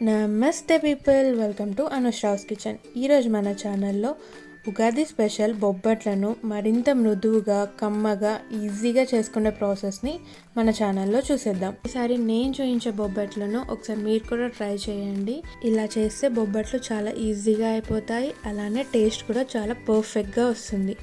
నమస్తే people, welcome to అనుశ్రావ్స్ kitchen. ఈరోజు మన ఛానల్లో ఉగాది స్పెషల్ బొబ్బట్లను మరింత మృదువుగా, కమ్మగా, ఈజీగా చేసుకునే ప్రాసెస్ని మన ఛానల్లో చూసేద్దాం. ఈసారి నేను చూపించే బొబ్బట్లను ఒకసారి మీరు కూడా ట్రై చేయండి. ఇలా చేస్తే బొబ్బట్లు చాలా ఈజీగా అయిపోతాయి, అలానే టేస్ట్ కూడా చాలా పర్ఫెక్ట్గా వస్తుంది.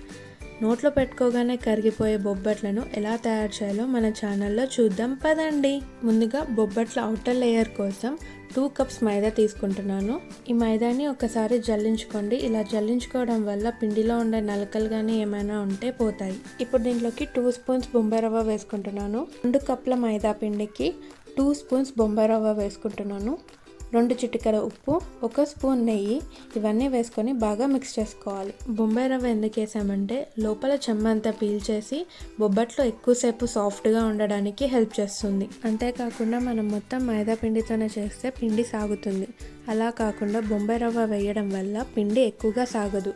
నోట్లో పెట్టుకోగానే కరిగిపోయే బొబ్బట్లను ఎలా తయారు చేయాలో మన ఛానల్లో చూద్దాం పదండి. ముందుగా బొబ్బట్ల అవుటర్ లేయర్ కోసం 2 కప్స్ మైదా తీసుకుంటున్నాను. ఈ మైదాని ఒకసారి జల్లించుకోండి. ఇలా జల్లించుకోవడం వల్ల పిండిలో ఉండే నలకలు కానీ ఏమైనా ఉంటే పోతాయి. ఇప్పుడు దీంట్లోకి 2 స్పూన్స్ బొంబాయి రవ్వ వేసుకుంటున్నాను. 2 కప్ల మైదా పిండికి 2 స్పూన్స్ బొంబాయి రవ్వ వేసుకుంటున్నాను. 2 చిటికెల ఉప్పు, 1 స్పూన్ నెయ్యి, ఇవన్నీ వేసుకొని బాగా మిక్స్ చేసుకోవాలి. బొంబాయి రవ్వ ఎందుకు వేసామంటే లోపల చెమ్మంతా పీల్చేసి బొబ్బట్లో ఎక్కువసేపు సాఫ్ట్గా ఉండడానికి హెల్ప్ చేస్తుంది. అంతేకాకుండా మనం మొత్తం మైదా పిండితోనే చేస్తే పిండి సాగుతుంది. అలా కాకుండా బొంబాయి రవ్వ వేయడం వల్ల పిండి ఎక్కువగా సాగదు.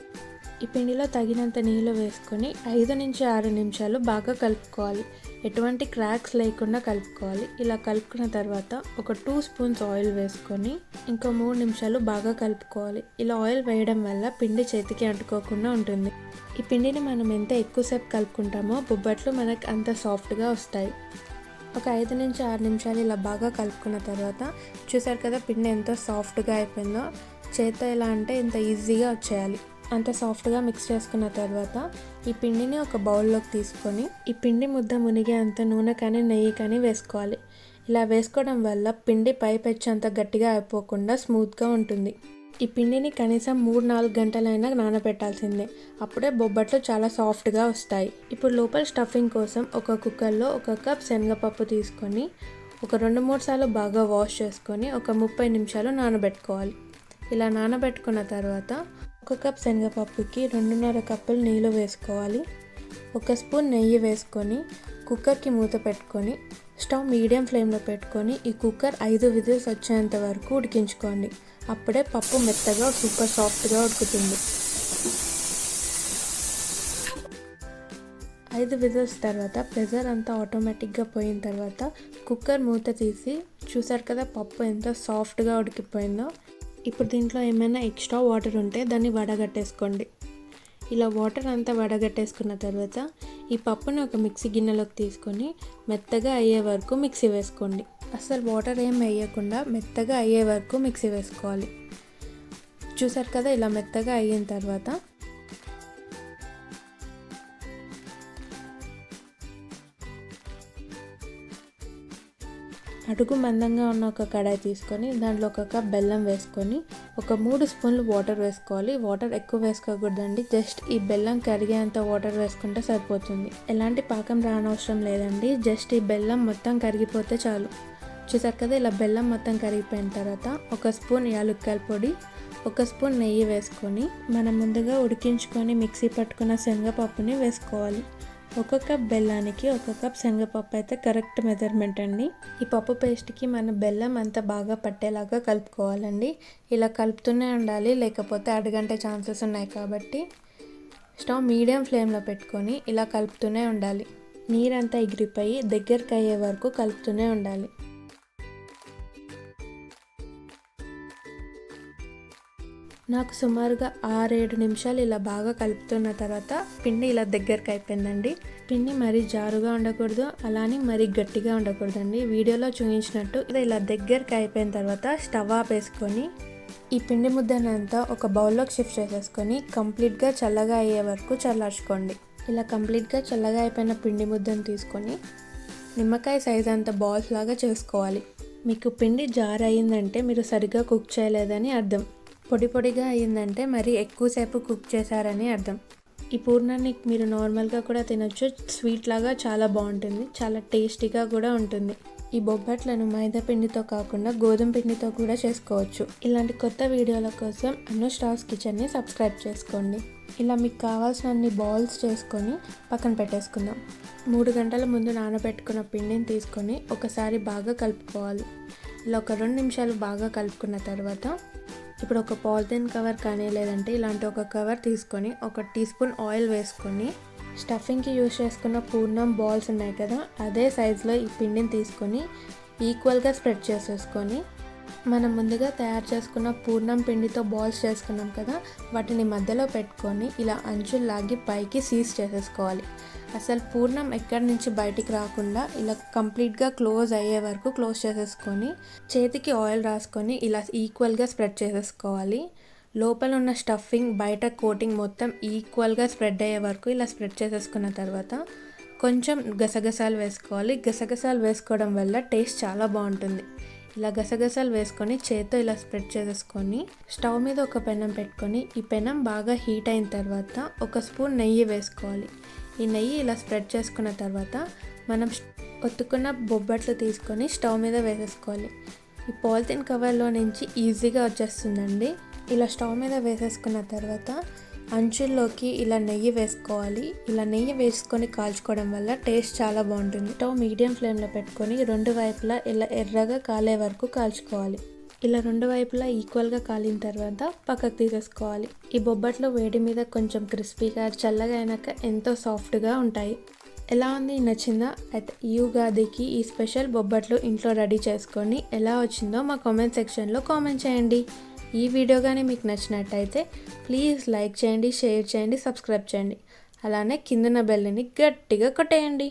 ఈ పిండిలో తగినంత నీళ్ళు వేసుకొని 5 నుంచి 6 నిమిషాలు బాగా కలుపుకోవాలి. ఎటువంటి క్రాక్స్ లేకుండా కలుపుకోవాలి. ఇలా కలుపుకున్న తర్వాత ఒక 2 స్పూన్స్ ఆయిల్ వేసుకొని ఇంకో 3 నిమిషాలు బాగా కలుపుకోవాలి. ఇలా ఆయిల్ వేయడం వల్ల పిండి చేతికి అంటుకోకుండా ఉంటుంది. ఈ పిండిని మనం ఎంత ఎక్కువసేపు కలుపుకుంటామో బొబ్బట్లు మనకు అంత సాఫ్ట్గా వస్తాయి. ఒక 5 నుంచి 6 నిమిషాలు ఇలా బాగా కలుపుకున్న తర్వాత చూసారు కదా పిండి ఎంతో సాఫ్ట్గా అయిపోయిందో. చేత్తో ఎలా అంటే ఇంత ఈజీగా వచ్చేయాలి. అంత సాఫ్ట్గా మిక్స్ చేసుకున్న తర్వాత ఈ పిండిని ఒక బౌల్లోకి తీసుకొని ఈ పిండి ముద్ద మునిగే అంత నూనె కానీ నెయ్యి కానీ వేసుకోవాలి. ఇలా వేసుకోవడం వల్ల పిండి పై పెచ్చు అంత గట్టిగా అయిపోకుండా స్మూత్గా ఉంటుంది. ఈ పిండిని కనీసం 3-4 గంటలైనా నానబెట్టాల్సిందే. అప్పుడే బొబ్బట్లు చాలా సాఫ్ట్గా వస్తాయి. ఇప్పుడు లోపల స్టఫింగ్ కోసం ఒక కుక్కర్లో 1 కప్ శనగపప్పు తీసుకొని ఒక 2-3 సార్లు బాగా వాష్ చేసుకొని ఒక 30 నిమిషాలు నానబెట్టుకోవాలి. ఇలా నానబెట్టుకున్న తర్వాత 1 కప్ శనగపప్పుకి 2.5 కప్పులు నీళ్ళు వేసుకోవాలి. 1 స్పూన్ నెయ్యి వేసుకొని కుక్కర్కి మూత పెట్టుకొని స్టవ్ మీడియం ఫ్లేమ్లో పెట్టుకొని ఈ కుక్కర్ 5 విజిల్స్ వచ్చేంత వరకు ఉడికించుకోండి. అప్పుడే పప్పు మెత్తగా సూపర్ సాఫ్ట్గా ఉడుకుతుంది. 5 విజిల్స్ తర్వాత ప్రెషర్ అంతా ఆటోమేటిక్గా పోయిన తర్వాత కుక్కర్ మూత తీసి చూసారు కదా పప్పు ఎంత సాఫ్ట్గా ఉడికిపోయిందో. ఇప్పుడు దీంట్లో ఏమైనా ఎక్స్ట్రా వాటర్ ఉంటే దాన్ని వడగట్టేసుకోండి. ఇలా వాటర్ అంతా వడగట్టేసుకున్న తర్వాత ఈ పప్పుని ఒక మిక్సీ గిన్నెలోకి తీసుకొని మెత్తగా అయ్యే వరకు మిక్సీ వేసుకోండి. అసలు వాటర్ ఏం వేయకుండా మెత్తగా అయ్యే వరకు మిక్సీ వేసుకోవాలి. చూసారు కదా ఇలా మెత్తగా అయిన తర్వాత అడుగు మందంగా ఉన్న ఒక కడాయి తీసుకొని దాంట్లో 1 కప్ బెల్లం వేసుకొని ఒక 3 స్పూన్లు వాటర్ వేసుకోవాలి. వాటర్ ఎక్కువ వేసుకోకూడదండి, జస్ట్ ఈ బెల్లం కరిగేంత వాటర్ వేసుకుంటే సరిపోతుంది. ఎలాంటి పాకం రానవసరం లేదండి, జస్ట్ ఈ బెల్లం మొత్తం కరిగిపోతే చాలు. చూసారు కదా ఇలా బెల్లం మొత్తం కరిగిపోయిన తర్వాత 1 స్పూన్ యాలక్కాయల పొడి, 1 స్పూన్ నెయ్యి వేసుకొని మనం ముందుగా ఉడికించుకొని మిక్సీ పట్టుకున్న శనగపప్పుని వేసుకోవాలి. 1 కప్ బెల్లానికి 1 కప్ శనగపప్పు అయితే కరెక్ట్ మెజర్మెంట్ అండి. ఈ పప్పు పేస్ట్కి మన బెల్లం అంతా బాగా పట్టేలాగా కలుపుకోవాలండి. ఇలా కలుపుతూనే ఉండాలి, లేకపోతే అడుగంటే ఛాన్సెస్ ఉన్నాయి కాబట్టి స్టవ్ మీడియం ఫ్లేమ్లో పెట్టుకొని ఇలా కలుపుతూనే ఉండాలి. నీరంతా ఎగిరిపోయి దగ్గరికి అయ్యే వరకు కలుపుతూనే ఉండాలి. నాకు సుమారుగా 6-7 నిమిషాలు ఇలా బాగా కలుపుతున్న తర్వాత పిండి ఇలా దగ్గరికి అయిపోయిందండి. పిండి మరీ జారుగా ఉండకూడదు, అలానే మరీ గట్టిగా ఉండకూడదండి. వీడియోలో చూపించినట్టు ఇలా దగ్గరికి అయిపోయిన తర్వాత స్టవ్ ఆపేసుకొని ఈ పిండి ముద్దనంతా ఒక బౌల్లోకి షిఫ్ట్ చేసేసుకొని కంప్లీట్గా చల్లగా అయ్యే వరకు చల్లార్చుకోండి. ఇలా కంప్లీట్గా చల్లగా అయిపోయిన పిండి ముద్దను తీసుకొని నిమ్మకాయ సైజ్ అంత బాల్స్ లాగా చేసుకోవాలి. మీకు పిండి జారు అయ్యిందంటే మీరు సరిగ్గా కుక్ చేయలేదని అర్థం. పొడి పొడిగా అయ్యిందంటే మరి ఎక్కువసేపు కుక్ చేశారని అర్థం. ఈ పూర్ణాన్ని మీరు నార్మల్గా కూడా తినొచ్చు, స్వీట్ లాగా చాలా బాగుంటుంది, చాలా టేస్టీగా కూడా ఉంటుంది. ఈ బొబ్బట్లను మైదా పిండితో కాకుండా గోధుమ పిండితో కూడా చేసుకోవచ్చు. ఇలాంటి కొత్త వీడియోల కోసం అనుశ్రావ్స్ కిచెన్ని సబ్స్క్రైబ్ చేసుకోండి. ఇలా మీకు కావాల్సిన అన్ని బాల్స్ చేసుకొని పక్కన పెట్టేసుకుందాం. 3 గంటల ముందు నానబెట్టుకున్న పిండిని తీసుకొని ఒకసారి బాగా కలుపుకోవాలి. ఇలా ఒక 2 నిమిషాలు బాగా కలుపుకున్న తర్వాత ఇప్పుడు ఒక పాలిథిన్ కవర్ కానీ లేదంటే ఇలాంటి ఒక కవర్ తీసుకొని 1 టీ స్పూన్ ఆయిల్ వేసుకొని స్టఫింగ్కి యూజ్ చేసుకున్న పూర్ణం బాల్స్ ఉన్నాయి కదా అదే సైజులో ఈ పిండిని తీసుకొని ఈక్వల్గా స్ప్రెడ్ చేసేసుకొని మనం ముందుగా తయారు చేసుకున్న పూర్ణం పిండితో బాల్స్ చేసుకున్నాం కదా, వాటిని మధ్యలో పెట్టుకొని ఇలా అంచులు లాగి పైకి సీజ్ చేసేసుకోవాలి. అసలు పూర్ణం ఎక్కడి నుంచి బయటికి రాకుండా ఇలా కంప్లీట్గా క్లోజ్ అయ్యే వరకు క్లోజ్ చేసేసుకొని చేతికి ఆయిల్ రాసుకొని ఇలా ఈక్వల్గా స్ప్రెడ్ చేసేసుకోవాలి. లోపల ఉన్న స్టఫింగ్ బయట కోటింగ్ మొత్తం ఈక్వల్గా స్ప్రెడ్ అయ్యే వరకు ఇలా స్ప్రెడ్ చేసేసుకున్న తర్వాత కొంచెం గసగసాలు వేసుకోవాలి. గసగసాలు వేసుకోవడం వల్ల టేస్ట్ చాలా బాగుంటుంది. ఇలా గసగసాలు వేసుకొని చేత్తో ఇలా స్ప్రెడ్ చేసేసుకొని స్టవ్ మీద ఒక పెనం పెట్టుకొని ఈ పెనం బాగా హీట్ అయిన తర్వాత ఒక స్పూన్ నెయ్యి వేసుకోవాలి. ఈ నెయ్యి ఇలా స్ప్రెడ్ చేసుకున్న తర్వాత మనం ఒత్తుకున్న బొబ్బట్లు తీసుకొని స్టవ్ మీద వేసేసుకోవాలి. ఈ పాలిథిన్ కవర్లో నుంచి ఈజీగా వచ్చేస్తుందండి. ఇలా స్టవ్ మీద వేసేసుకున్న తర్వాత అంచుల్లోకి ఇలా నెయ్యి వేసుకోవాలి. ఇలా నెయ్యి వేసుకొని కాల్చుకోవడం వల్ల టేస్ట్ చాలా బాగుంటుంది. స్టవ్ మీడియం ఫ్లేమ్లో పెట్టుకొని రెండు వైపులా ఇలా ఎర్రగా కాలే వరకు కాల్చుకోవాలి. ఇలా రెండు వైపులా ఈక్వల్గా కాలిన తర్వాత పక్కకు తీసేసుకోవాలి. ఈ బొబ్బట్లు వేడి మీద కొంచెం క్రిస్పీగా చల్లగా అయినాక ఎంతో సాఫ్ట్గా ఉంటాయి. ఎలా ఉంది, నచ్చిందా? అయితే ఈ ఉగాదికి ఈ స్పెషల్ బొబ్బట్లు ఇంట్లో రెడీ చేసుకొని ఎలా వచ్చిందో మా కామెంట్ సెక్షన్లో కామెంట్ చేయండి. ఈ వీడియో కానీ మీకు నచ్చినట్టయితే ప్లీజ్ లైక్ చేయండి, షేర్ చేయండి, సబ్స్క్రైబ్ చేయండి. అలానే కిందన బెల్ని గట్టిగా కొట్టేయండి.